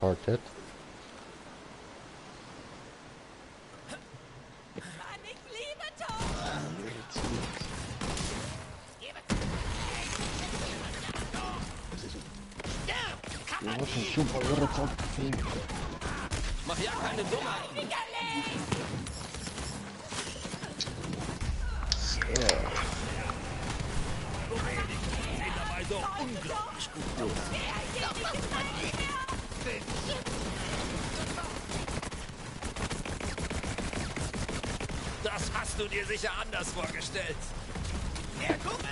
Quartett. Mann, ich liebe Tom! Ja, schon bei ihrer Zeit gefällt. Mach ja keine Dummheiten. Sieht dabei doch unglaublich gut aus. Das hast du dir sicher anders vorgestellt. Der Kumpel!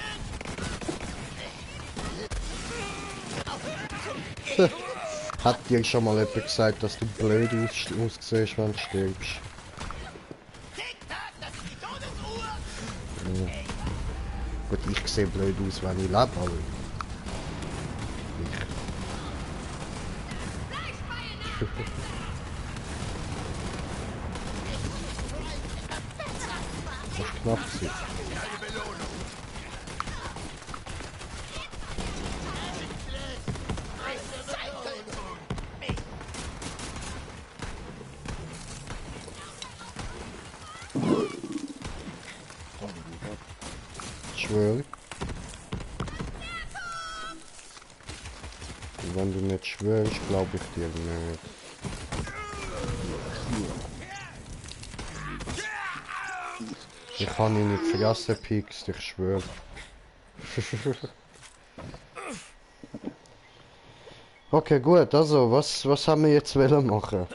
Hat dir schon mal jemand gesagt, dass du blöd aussiehst, wenn du stirbst? Tick-Tack, das ist die Todesuhr! Ja. Gut, ich sehe blöd aus, wenn ich lebe, aber... Das ist knapp gewesen. Ich schwöre. Und wenn du nicht schwörst, glaube ich dir nicht. Ich kann ihn nicht vergessen, Pix, ich schwöre. Okay, gut, also, was haben wir jetzt wollen machen?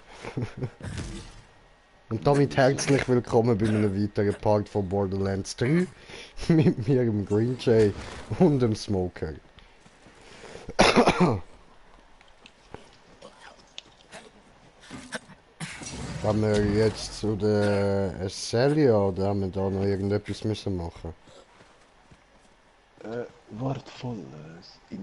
Und damit herzlich willkommen bei einem weiteren Part von Borderlands 3 mit mir, dem Green Jay und dem Smoker. Haben wir jetzt zu der Celia oder haben wir da noch irgendetwas müssen machen? Wart voll.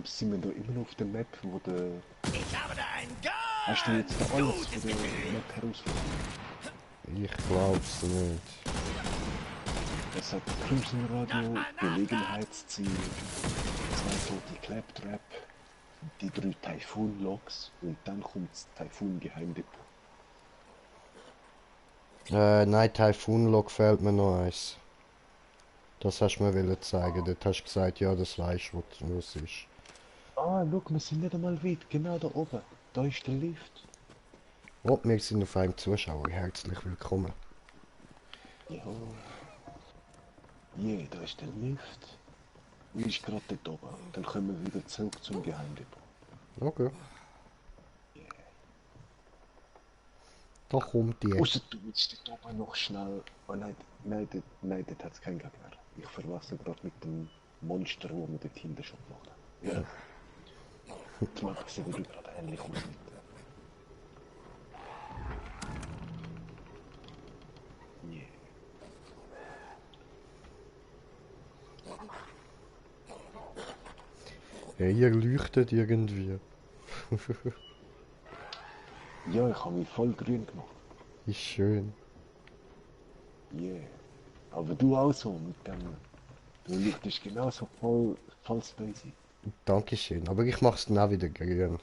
Sind wir da immer noch auf der Map, wo der... Ich habe da einen Gun! Hast du jetzt da alles von der Map herausgefunden? Ich glaub's nicht. Es hat Crimson Radio, Gelegenheitsziel, 2 tote Claptrap, die 3 Typhoon-Logs und dann kommt das Typhoon-Geheimdepot. Nein, Typhoon-Log fehlt mir noch eins. Das hast du mir wollen zeigen. Dort hast du gesagt, ja, das weißt du, wo es ist. Ah, look, wir sind nicht einmal weit, genau da oben. Da ist der Lift. Oh, wir sind auf einem Zuschauer. Herzlich willkommen. Ja. Je, da ist der Lift. Und ist gerade dort oben. Dann kommen wir wieder zurück zum Geheimdepot. Okay. Da kommt die. Außer du willst dort oben noch schnell... Oh nein, nein, dort hat es keinen Gegner. Ich verlasse gerade mit dem Monster, wo wir dort hinten schon gemacht haben. Ja. Die Map sieht wieder gerade ähnlich aus. Yeah. Hey, ihr leuchtet irgendwie. Ja, ich habe mich voll grün gemacht. Ist schön. Yeah. Aber du auch so mit dem... Du leuchtest genauso voll spacey. Dankeschön. Aber ich mach's dann auch wieder grün.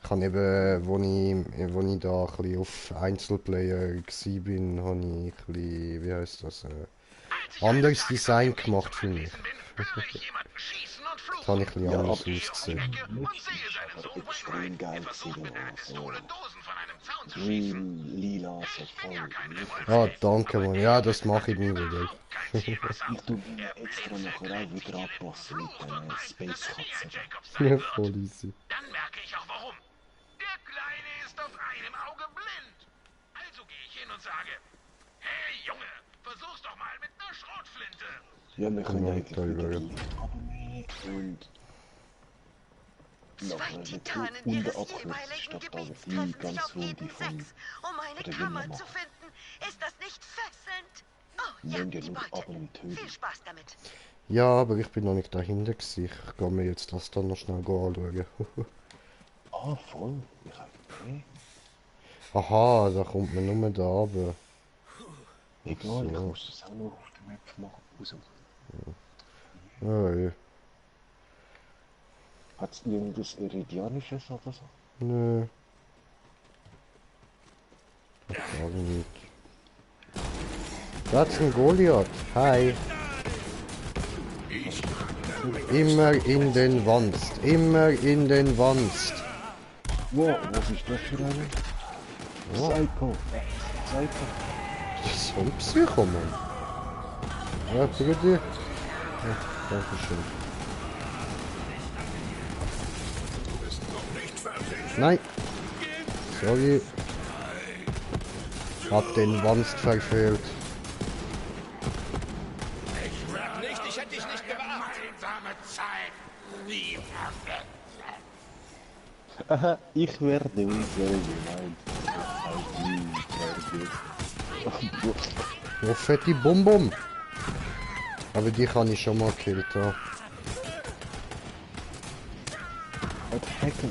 Ich habe eben, wo ich da ein bisschen auf Einzelplayer gsi bin, habe ich ein bisschen, wie heißt das, anderes Design gemacht für mich. Das habe ich ein bisschen Ja, anders aber ausgesehen. extrem geil gewesen. So grün, lila, so voll. Ah, danke, Mann. Ja, das mache ich nie wieder. Ich tue mir extra nachher auch wieder anpassen mit den Space-Katzen. Ja, voll easy. Dann merke ich auch warum. Der Kleine ist auf einem Auge blind. Also gehe ich hin und sage, hey Junge, versuch's doch mal mit einer Schrotflinte. Ja, wir können eigentlich da wieder über. den Lift abnehmen und Zwei nachher Titanen den ihres unten abkürzen, jeweiligen statt aber Gebiets die treffen sich ganz auf wo die jeden von 6, um eine der Kammer Winde zu machen. finden. Ist das nicht fesselnd? Oh ja, Nehmen wir die nur ab Beute. und töten. Viel Spaß damit. Ja, aber ich bin noch nicht dahinter gewesen. Ich gehe mir jetzt das dann noch schnell anschauen. Ah, voll. Ich habe Aha, da kommt man nur da runter. egal, ich So. muss es auch noch auf der Map machen. Also, Ja, ja. hat es irgendwas Iridianisches oder so? Nö. Da hat's einen Goliath. Hi. Immer in den Wanst. Immer in den Wanst. Wow, was ist das für eine? Ja. Psycho. Psycho. Das ist so ein Psycho, Mann. Ja, bitte. Ja, danke schön. Nein. Sorry. Hab den Wanst verfehlt. Nicht, ich hätte dich nicht gewarnt. Einsame Zeit. Nie vergessen. Aha, ich werde unsere Gemeinde. Wo fette Bum-Bum? Aber die kann ich schon mal gekillt haben. Hacken.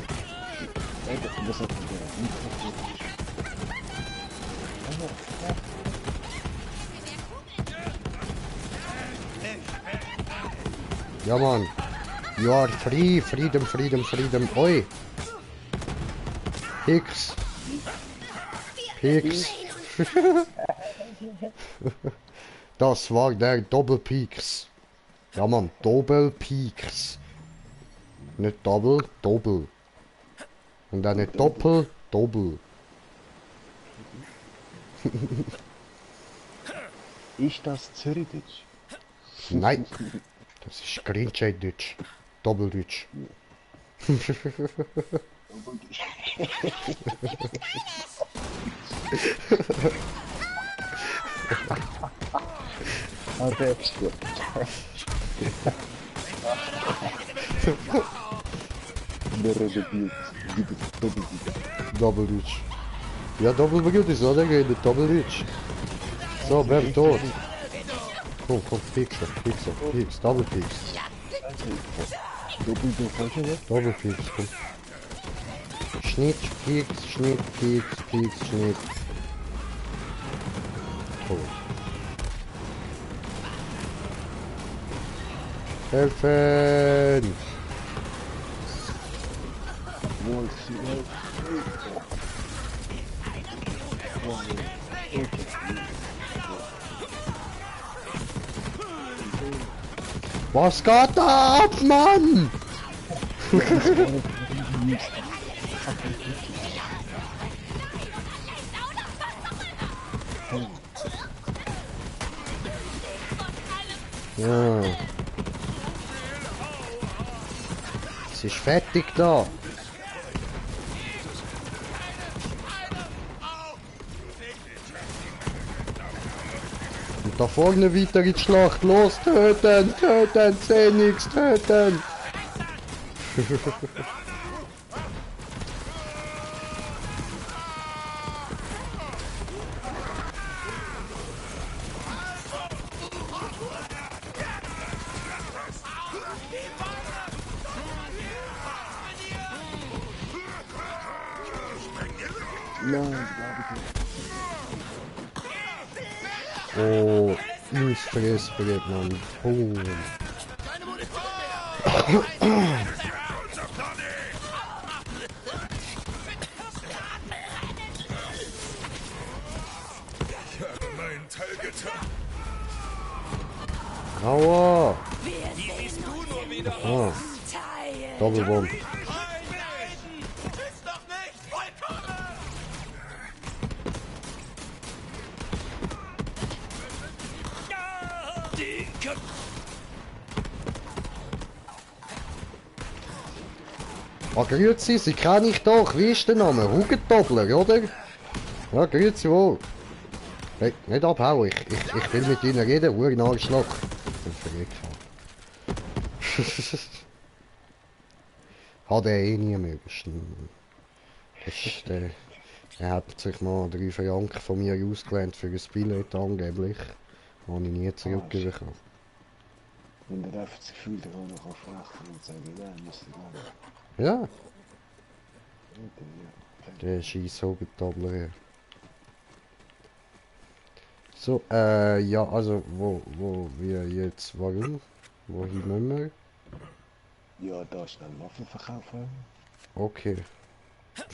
Was hat der? Ja, Mann. You are free. Freedom, freedom, freedom. Oi. Pix. Pix. Das war der Doppelpix. Ja, Mann. Doppelpix. Nicht Double, Doppel. Und dann nicht Doppel, Doppel. Ist das Zürichdeutsch? Nein. Das ist Greenshade-Deutsch. Doppeldeutsch. Ah, der ist gut. Der redet jetzt Doppeldeutsch. Doppeldeutsch. Ja, Doppeldeutsch ist oder? Geredet Doppeldeutsch. So, bam, tot. Komm, komm, Pix, Pix, Pix, Doppelpix. Doppeldeutsch, oder? Doppelpix, komm. Schnitt, Pix, Schnitt, Pix, Pix, Schnitt. Tot. Helfen! Wo ist sie? Was geht da ab, Mann? Ja. Es ist fertig da. Und da vorne weiter in die Schlacht. Los, töten, töten, Zenix, töten. Nein, Oh, ins Fressbrett, Mann. Oh. Mein Teil getan. Aua. Wir sehen uns nur wieder Ah, Teil. Doppelbomb. Ist doch nicht vollkommen. Die Köpfe. Ah, grüezi, Sie kenne ich doch. Wie ist der Name? Hugendoppler, oder? Ja, grüezi wohl. Hey, nicht abhauen, ich will mit Ihnen reden, Urenarschloch. Ich bin verrückt. Hat er eh nie mögen. Er hat sich mal 3 Franken von mir ausgelehnt für ein Billett angeblich. Habe ich nie zurückbekommen. wenn der einfach das Gefühl hat, er noch aufrechten und sagen, ja, muss ich machen. Ja, Ja. der scheiß Hugendoppler. So, ja, also, wir jetzt, warum? Wohin müssen wir? Ja, da schnell Waffen verkaufen. Okay. Mach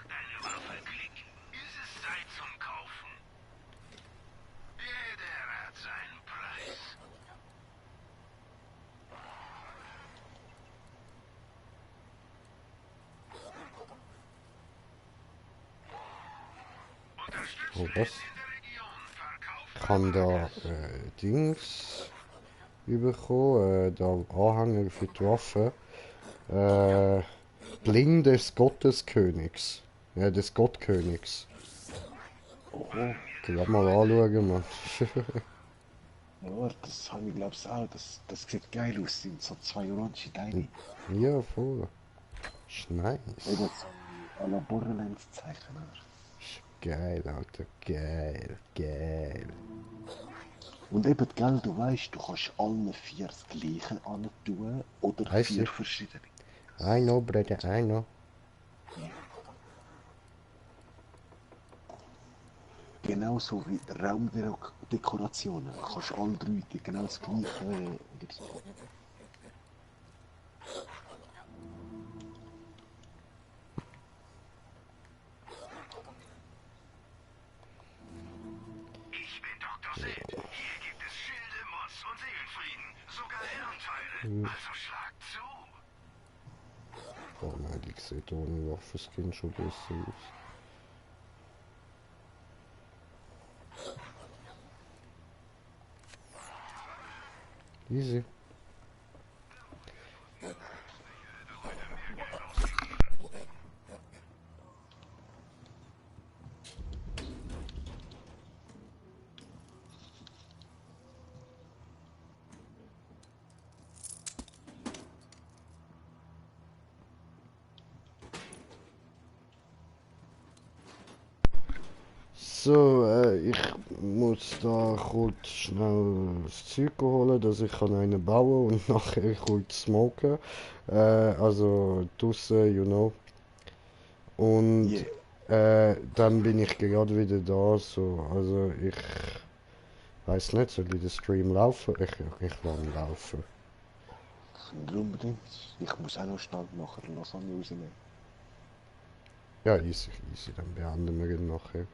deine Waffe klick. Ist es Zeit zum Kaufen? Oh, was? Ich kann da Dings bekommen, da Anhänger für die Waffe. Bling des Gotteskönigs. Ja, des Gottkönigs. Oho. Lass mal anschauen, Mann. Ja, das habe ich glaube ich auch. Das sieht geil aus. Sind so zwei orange Teile. Ja, voll. Ist nice. Oder so à la Borderlands-Zeichen. Ist geil, Alter. Geil, geil. Und eben, gell, du weißt, du kannst allen 4 das Gleiche antun oder Weiss 4 ich. verschiedene. I know, brother, I know. Genauso wie Raumdekorationen. Du kannst alle 3 die genau das Gleiche oder so. Ich bin Dr. Sid. Hier gibt es Schilde, Mods und Seelenfrieden. Sogar Herrenteile. Also schlag zu. Oh nein, die sieht ohne Waffenskin schon besser aus. Easy. So, ich muss da kurz schnell das Zeug holen, dass ich kann einen bauen und nachher kurz smoken. Also draussen, you know. Und dann bin ich gerade wieder da, so. Also ich weiß nicht, soll ich den Stream laufen? Ich lasse laufen. Nicht unbedingt. Ich muss auch noch schnell nachher Lasagne rausnehmen. Ja, easy, easy, dann beenden wir ihn nachher.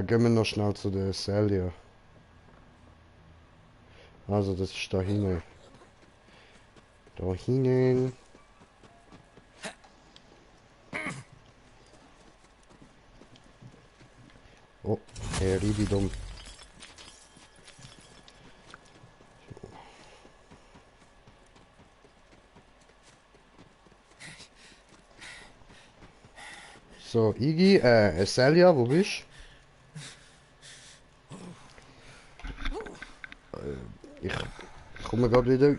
Gehen wir noch schnell zu der Celia. Also das ist da hinten. Da hinten. Oh, Herr Ribidum. So, Iggy, Celia, wo bist du? Ich komme gerade wieder.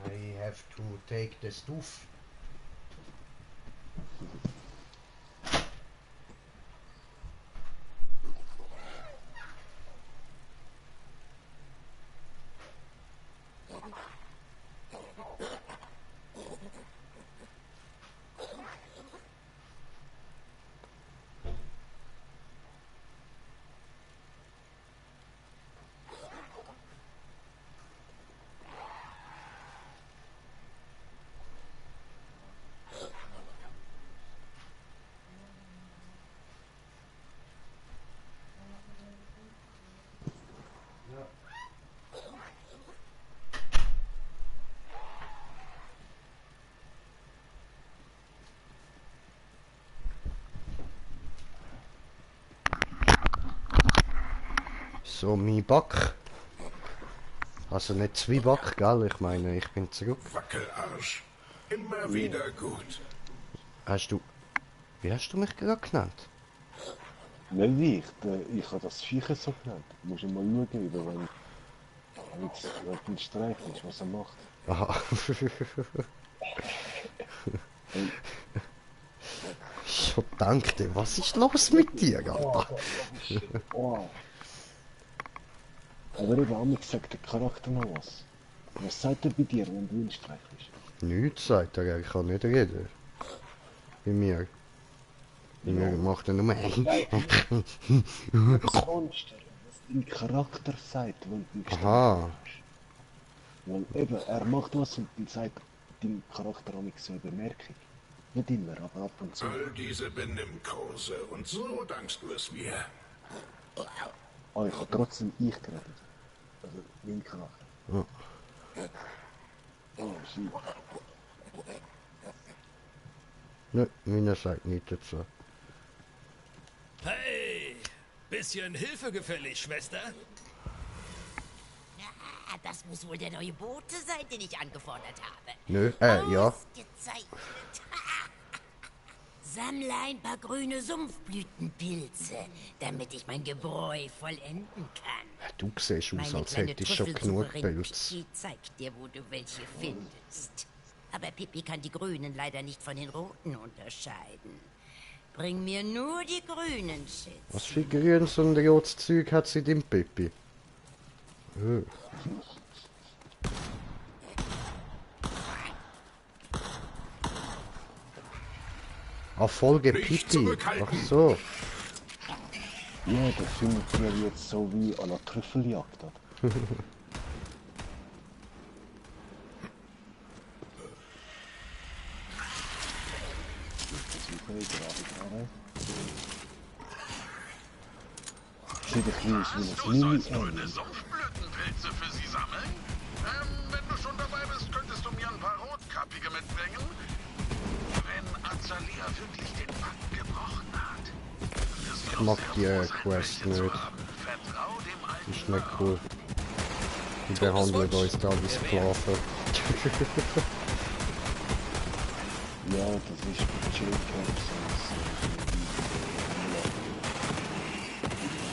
I have to take the stuff. So, mein Back. Also nicht Zwieback, gell? Ich meine, ich bin zurück. Wackelarsch. Immer wieder gut. Hast du... Wie hast du mich gerade genannt? Nicht ich habe das Viecher so genannt. Du musst mal schauen, wieder, wenn ein Streich ist, was er macht. Aha. Schon dankte, was ist los mit dir, Alter? Oh. Aber eben auch gesagt, der Charakter noch was. Was sagt er bei dir, wenn du in Streich bist? Nichts sagt er, ich kann nicht reden. Bei mir. Bei mir macht er nur Das Monster, was dein Charakter sagt, wenn du in Streich Aha. bist. Weil eben, er macht was und dann sagt dein Charakter auch nicht so eine Bemerkung. Nicht immer, aber ab und zu. All diese Benimmkurse und so dankst du es mir. Aber ich habe trotzdem ich geredet. Also, mein Charakter. Ja. Oh, shit. Ne, meiner sagt nicht dazu. bisschen Hilfe gefällig, Schwester? Ah, das muss wohl der neue Bote sein, den ich angefordert habe. Nö, ja. Ausgezeichnet. Sammle ein paar grüne Sumpfblütenpilze, damit ich mein Gebräu vollenden kann. Du siehst aus, Meine als kleine hättest du schon genug Trüffelsucherin Pilz. Pippi zeigt dir, wo du welche findest. Aber Pippi kann die grünen leider nicht von den roten unterscheiden. Bring mir nur die grünen Schätze. Was für grünes und rotes Zeug hat sie dem Pippi? Folge Pippi. Ach so. Ja, der findet mir jetzt so wie an einer Trüffeljagd hat. Sieht ein bisschen aus wie ein Du Mini sollst grüne Sumpfblütenpilze für sie sammeln? Wenn du schon dabei bist, könntest du mir ein paar Rotkappige mitbringen? Wenn Azalia wirklich den Pakt gebrochen hat. Ich mag die Quest nicht. Vertrau dem alten Die ist nicht cool. Die behandelt uns da wie Sklaven. Ja, das ist Chillcamps.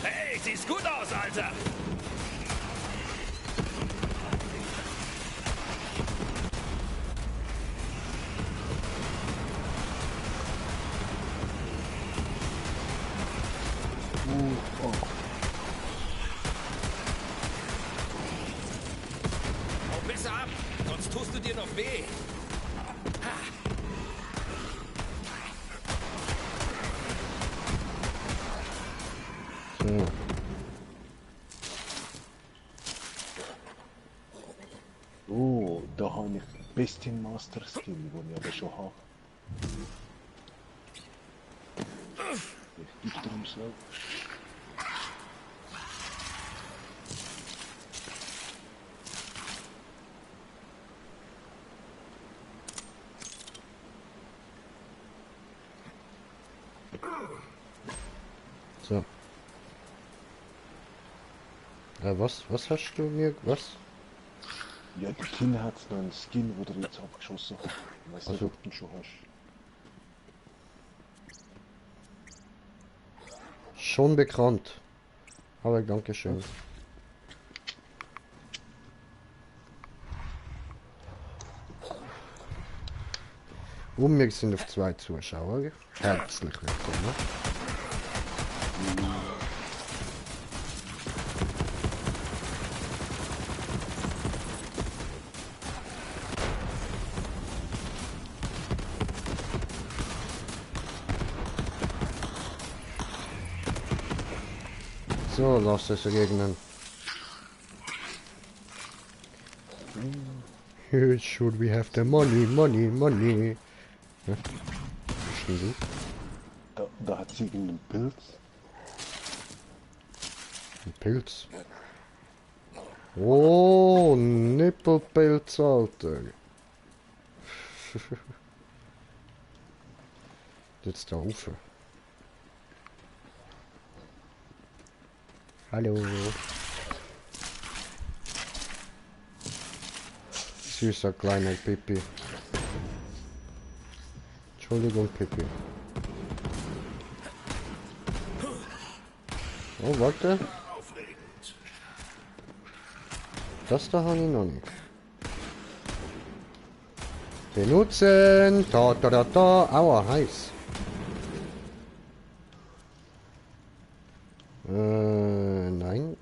Hey, siehst gut aus, Alter! Hau besser ab, sonst tust du dir noch weh. So. Oh, da habe ich Bestin Master Skill, den ich aber schon habe. Ich gebe darum so. So. Was hast du mir? Was? Ja, die Kinder hat noch einen Skin, wo du jetzt abgeschossen hast. Ich weiß nicht, Also. ob du ihn schon hast. Schon bekannt. Aber danke schön. Und wir sind auf 2 Zuschauer. Herzlich willkommen. So, lass es regnen. Should we have the money, money? Ja. Was ist denn Da hat sie irgendeinen Pilz. Ein Pilz? Oh, Nippelpilz, Alter. Jetzt da rauf. Hallo. Süßer kleiner Pippi. Entschuldigung, Pippi. Oh, warte. Das da habe ich noch nicht. Benutzen. Da, da, da, da. Aua, heiß. Nein.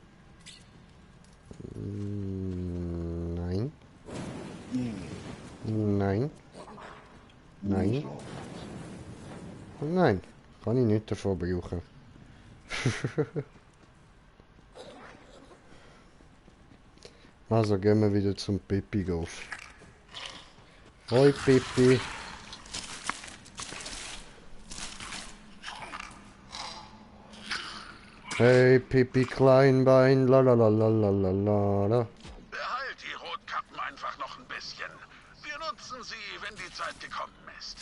Nein. Nein. Nein. Nein. Kann ich nicht davon brauchen. Also gehen wir wieder zum Pippi Golf. Hoi Pippi. Hey Pippi Kleinbein, la la la la la la la. Behalt die Rotkappen einfach noch ein bisschen. Wir nutzen sie, wenn die Zeit gekommen ist.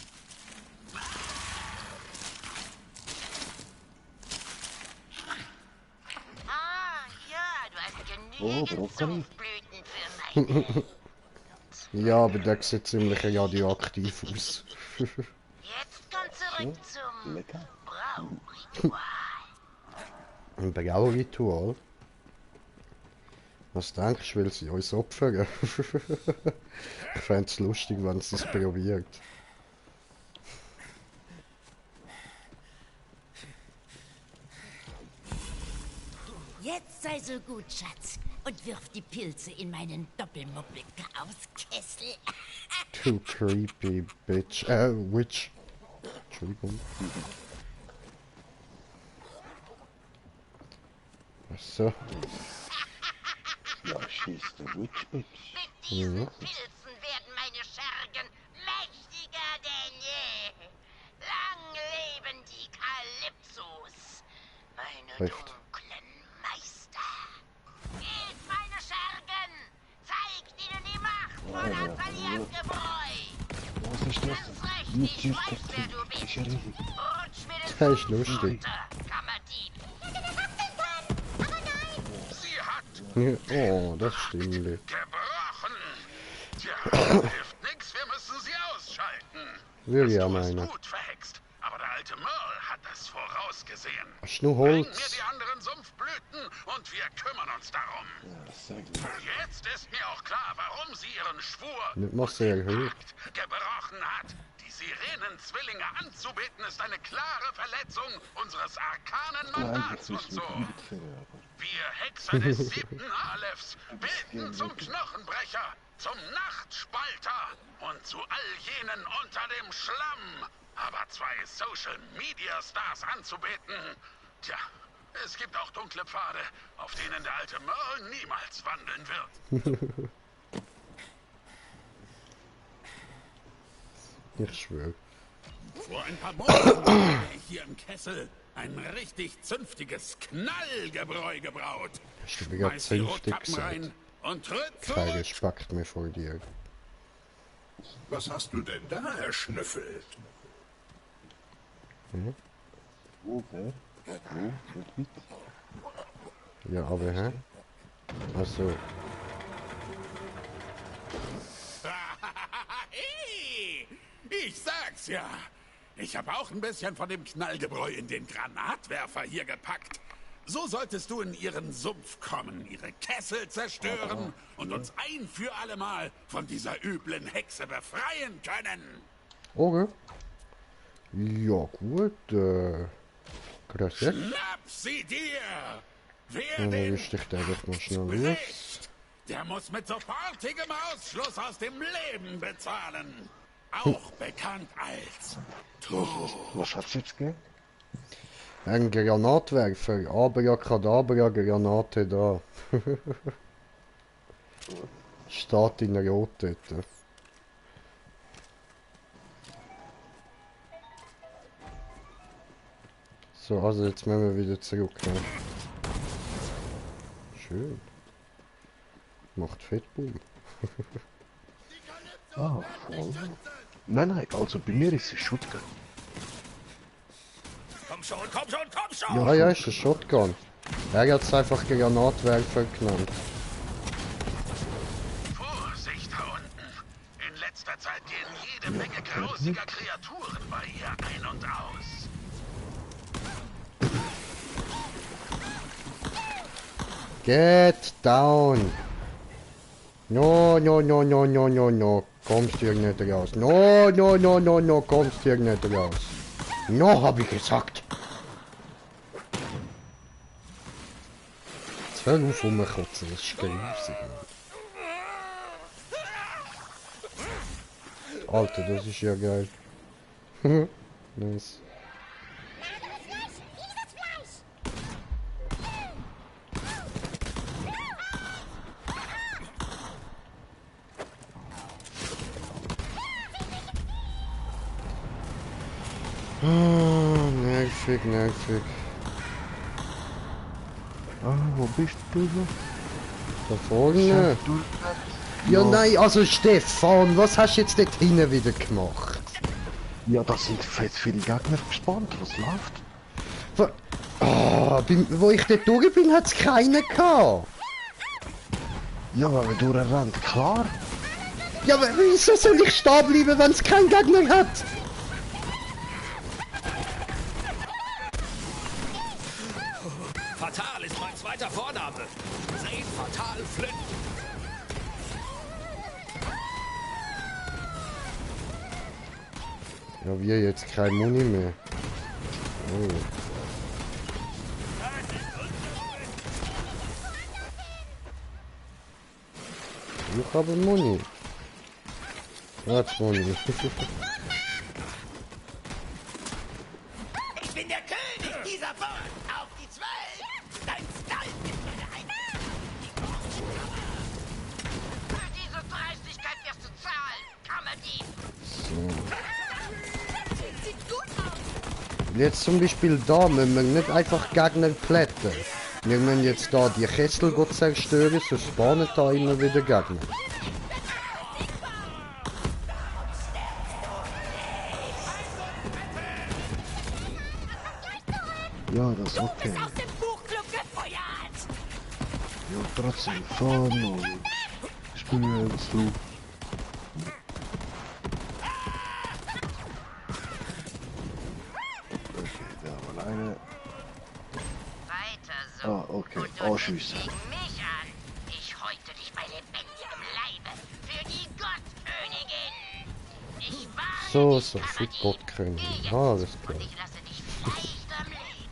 Oh, Brokkoli. Sumpfblüten für mein Ja, aber der sieht ziemlich radioaktiv aus. Jetzt komm zurück zum Lecker. Brauritual. Ein Brauerritual? Was denkst du, will sie uns opfern? Ich fände es lustig, wenn sie es probiert. Jetzt sei so gut, Schatz, und wirf die Pilze in meinen Doppelmoppel-Chaos-Kessel. Too creepy, bitch. Witch. Entschuldigung. So. Ja, schieß der Witch, Bitch. Mit diesen Pilzen werden meine Schergen mächtiger denn je. Lang leben die Kalypsos, meine Recht. dunklen Meister. Geht, meine Schergen! Zeigt ihnen die Macht von Azalias-Gebräu! Was ist das? Ganz recht, Wie ich süß weiß, das wer du ist. bist. Ist ja riesig. Rutsch mir den Das ist Fuß lustig. runter, Kammerdieb. Sie hat Oh, das stimmt. gebrochen. Tja, hilft nix, wir müssen sie ausschalten. Will ja Du hast meinen. gut verhext, aber der alte Merle hat das vorausgesehen. Hast du noch Bring mir Holz? die anderen Sumpfblüten und wir kümmern uns darum. Ja, sehr gut. Jetzt ist mir auch klar, warum sie ihren Schwur Nicht mal sehr hoch. Pakt gebrochen hat. Die Sirenenzwillinge anzubeten ist eine klare Verletzung unseres arkanen Ja, eigentlich Mandats und müssen so. wir mitführen, aber... Wir Hexer des 7. Alephs beten zum Knochenbrecher, zum Nachtspalter und zu all jenen unter dem Schlamm. Aber zwei Social-Media-Stars anzubeten, tja, es gibt auch dunkle Pfade, auf denen der alte Merle niemals wandeln wird. Ich schwöre. Vor ein paar Monaten habe ich hier im Kessel ein richtig zünftiges Knallgebräu gebraut. Hast du wieder Schmeiß die zünftig Rotkappen gesagt? rein und tritt Kein zurück. Respekt mehr vor dir. Was hast du denn da erschnüffelt? Wo, wer? Wo? Mit? Ja, aber hä? Also, Hey, ich sag's ja. Ich habe auch ein bisschen von dem Knallgebräu in den Granatwerfer hier gepackt. So solltest du in ihren Sumpf kommen, ihre Kessel zerstören und uns ein für alle Mal von dieser üblen Hexe befreien können. okay. Ja, gut, krass, ja? Schnapp sie dir! Wer Dann den rüste ich den doch mal schnell los. bricht, der muss mit sofortigem Ausschluss aus dem Leben bezahlen. Auch bekannt als Tod. Was hat's jetzt gegeben? Ein Granatwerfer, Abracadabra, Granate da. Steht in Rot dort. So, also jetzt müssen wir wieder zurück. Ne? Schön. Macht Fettbumm. Ah, voll. Nein, nein, also bei mir ist es Shotgun. Komm schon, komm schon, komm schon! Ah ja, ist ein Shotgun. Er hat es einfach Granatwerfer genannt. Vorsicht da unten. In letzter Zeit gehen jede Menge grausiger Kreaturen bei ihr ein und aus. Get down! No, no, no, no, no, no, no. Kommst hier nicht raus. No, no, no, no, no, kommst hier nicht raus. No, hab ich gesagt. Jetzt hör auf rumkotzen, das ist grusig. Alter, das ist ja geil. Nice. Ah, nervig, nervig. Ah, wo bist du? Da vorne. Du, Ja, nein, also Stefan, was hast du jetzt dort hinten wieder gemacht? ja, da sind fett viele Gegner gespannt. Was läuft? Wo ich dort durch bin, hat es keinen gehabt. Ja, aber wenn du rennt, klar. Ja, aber wieso soll ich stehen bleiben, wenn es keinen Gegner hat? Fatal ist mein zweiter Vorname. Seht Fatal Flynn. Ja, wir jetzt kein Muni mehr. Oh. Ich habe Muni. Jetzt Muni. Ich bin der König dieser Burg. Auf die 12. Dein Stall ist meine Heimat. Für diese Dreistigkeit wirst du zahlen, Kammerdieb. Sieht gut aus. Jetzt zum Beispiel da müssen wir nicht einfach Gegner plätten. Wir müssen jetzt da die Kessel gut zerstören, so spawnen da immer wieder Gegner. Ja, das ist okay. Aus dem Buchclub gefeuert. Ja, trotzdem fahren und spielen so. Okay, da haben wir eine. Weiter so. Ah, okay. Und du Ausschießen. trittst gegen mich an. Ich häute dich bei lebendigem Leibe. Für die Gottkönigin. Ich warne So, dich, so, für Kammerdieb. Gottkönigin. Geh jetzt. Ah, alles klar. Und ich lasse dich vielleicht am Leben.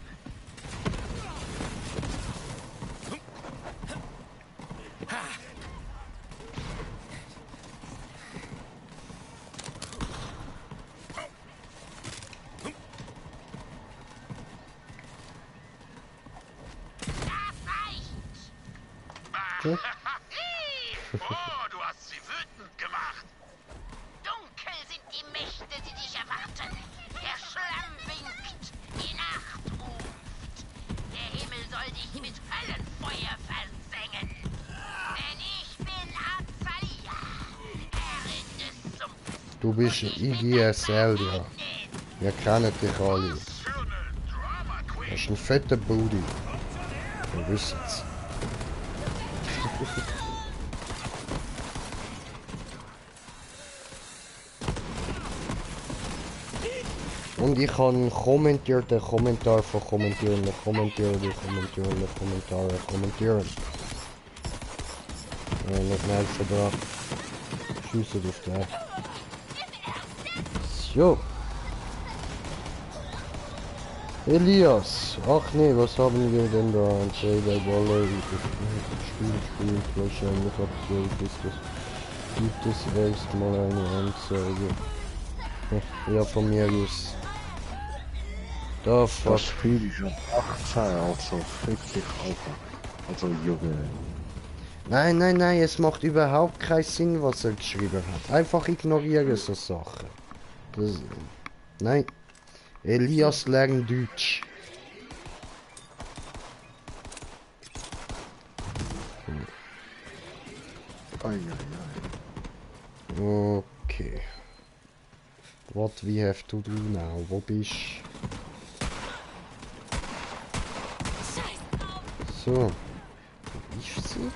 Das reicht. Okay. Oh, du hast sie wütend gemacht. Dunkel sind die Mächte, die dich erwarten. Der Schlamm winkt, die Nacht ruft. Der Himmel soll dich mit Höllenfeuer versengen. Denn ich bin Azalia, Herrin des Sumpfes. Du bist IGSL, ja. Wir kennen dich alle. Für eine Drama Queen. Das ist ein fetter Booty. Wir wissen's. Und ich habe kommentiert den Kommentar von kommentieren. Nicht mehr da. Schiessen auf den. So. Elias. Ach nee, was haben wir denn da? Ein Trailer, Wolle, Spiel, wahrscheinlich aktuell ist das. Gibt es erstmal eine Anzeige. Ja, von mir aus. Da Das fuck. Spiel ist schon 18, also wirklich einfach. Also Junge. Nein, es macht überhaupt keinen Sinn, was er geschrieben hat. Einfach ignorieren so Sachen. Das, nein. Elias lernt Deutsch. Okay. What we have to do now? Wo bist so. Wo ist sie?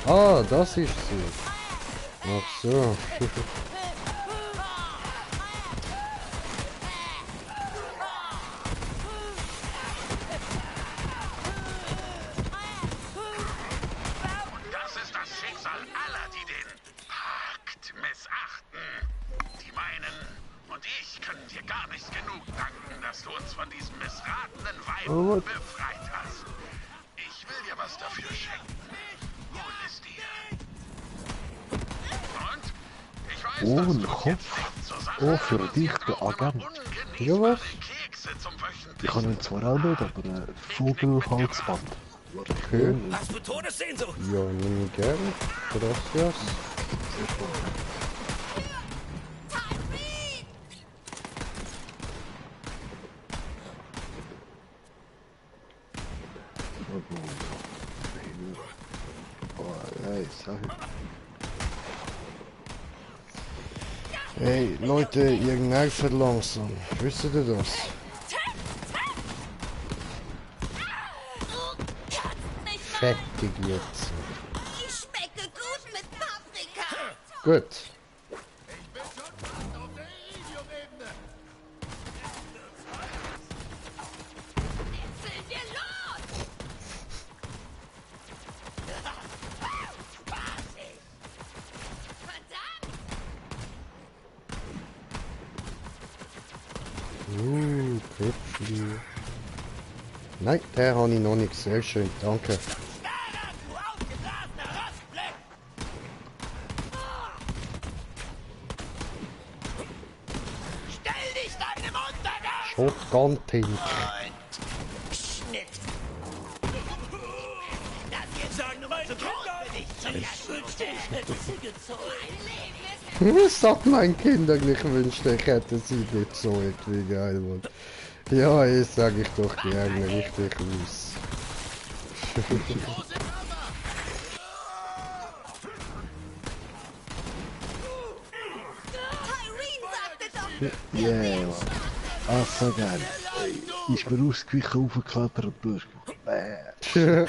Ah, das ist sie. Ach so. Das ist das Schicksal aller, die den Pakt missachten. Die meinen und ich können dir gar nicht genug danken, dass du uns von diesem missratenen Weib befreit hast. Ich will dir was dafür schenken. Hol es dir. Und? Ich weiß, Oh, dass ein du Kopf. jetzt zur Sache, Oh, für aber dich, sie hat der auch immer Agent. Ja, was? Kekse zum Ich kann ihn zwar auch nicht, aber ein Vogelhalsband. Okay. Hast du Todessehnsucht? Ja, nimm ich gern. Gracias. Oh, hey, sorry. Hey, Leute, ihr nervt langsam. Wisst ihr das? Fertig jetzt. Ich schmecke gut mit Paprika. Gut. Ich bin schon fast auf der Iridium-Ebene. Jetzt sind wir los. Verdammt. Köpfli. Nein, der habe ich noch nicht. Sehr schön, danke. Daran, du aufgeblasener Rostfleck! Stell dich deinem Untergang! Shotgun-Pink. Und Schnitt! Das hier ist schon mal zu groß für dich zu Sag meinen Kindern, ich wünschte, ich hätte sie nicht so irgendwie geil, Mann. Ja, das sag ich doch gerne, richtig aus. Irene sagte doch, Yeah, Mann. Ah, so geil. Ist mir ausgewichen, aufgeklettert und durchgekommen.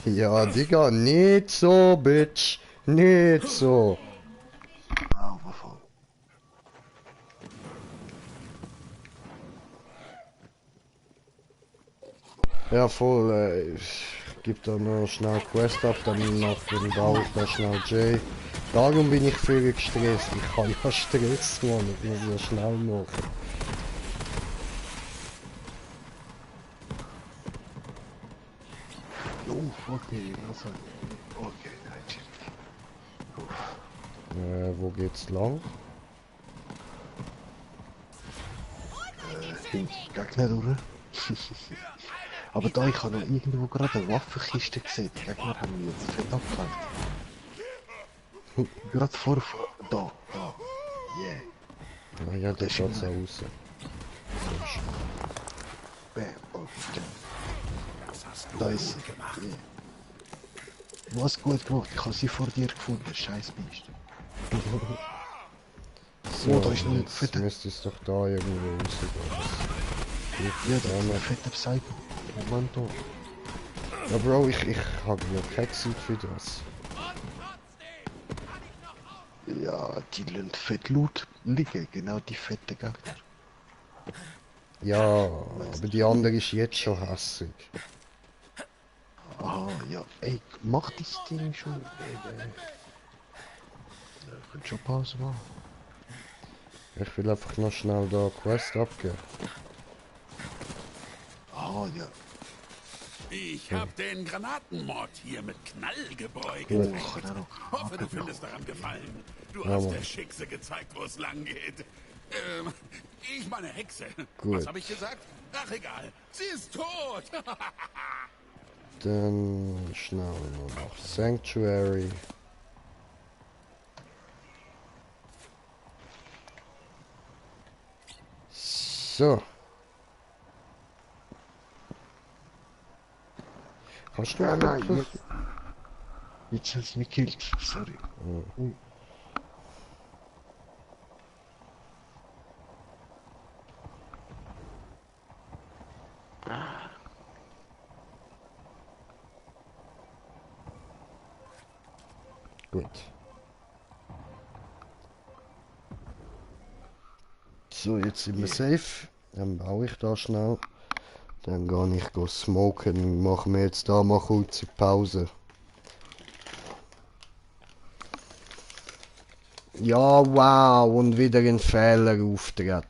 Ja, Digga, nicht so, Bitch. Nicht so. Ah, voll. Ja, voll, ich gebe da noch schnell Quest ab, dann baue ich da schnell J. Darum bin ich viel gestresst. Ich habe ja Stress, Mann. Ich muss ja schnell machen. Okay, also. Okay, nein, chill. Wo geht's lang? Gegner durch. Aber da, ich habe noch irgendwo gerade eine Waffenkiste gesehen. Die Gegner haben mich jetzt fett abgelenkt. Gerade vor... Da. Yeah. Ah, ja, der schaut so aus. Bam. Okay. Das hast du Da ist sie. gut gemacht. Yeah. Was gut gemacht, ich habe sie vor dir gefunden. Scheiß Mist. So, da ist noch ein jetzt fetter... müsste es doch da irgendwo rausgehen. Ja, da ist noch ein fetter Psycho. Moment da. Ja, Bro, ich habe ja keine Zeit für das. Ja, die lassen fett laut liegen. Genau die fetten Gegner. Ja, aber die andere ist jetzt schon hässig. Ah, ja. Ey, mach das Ding schon. Könnt schon Pause machen. Ich will einfach noch schnell da Quest abgeben. Ah, ja. Ich hab den Granatenmord hier mit Knallgebräu Oh, gedreht. kann er noch. Hoffe, du findest daran Gefallen. Du Ja, hast Mann. der Schickse gezeigt, wo es lang geht. Ich meine Hexe. Gut. Was habe ich gesagt? Ach, egal. Sie ist tot. Dann schnell noch Sanctuary. So. Hast du Nein, etwas? jetzt hast du mich gekillt. Sorry. Gut. So, jetzt sind wir safe. Dann baue ich da schnell. Dann gehe ich smoken. Machen wir jetzt da mal kurze Pause. Ja, wow. Und wieder ein Fehler auftreten.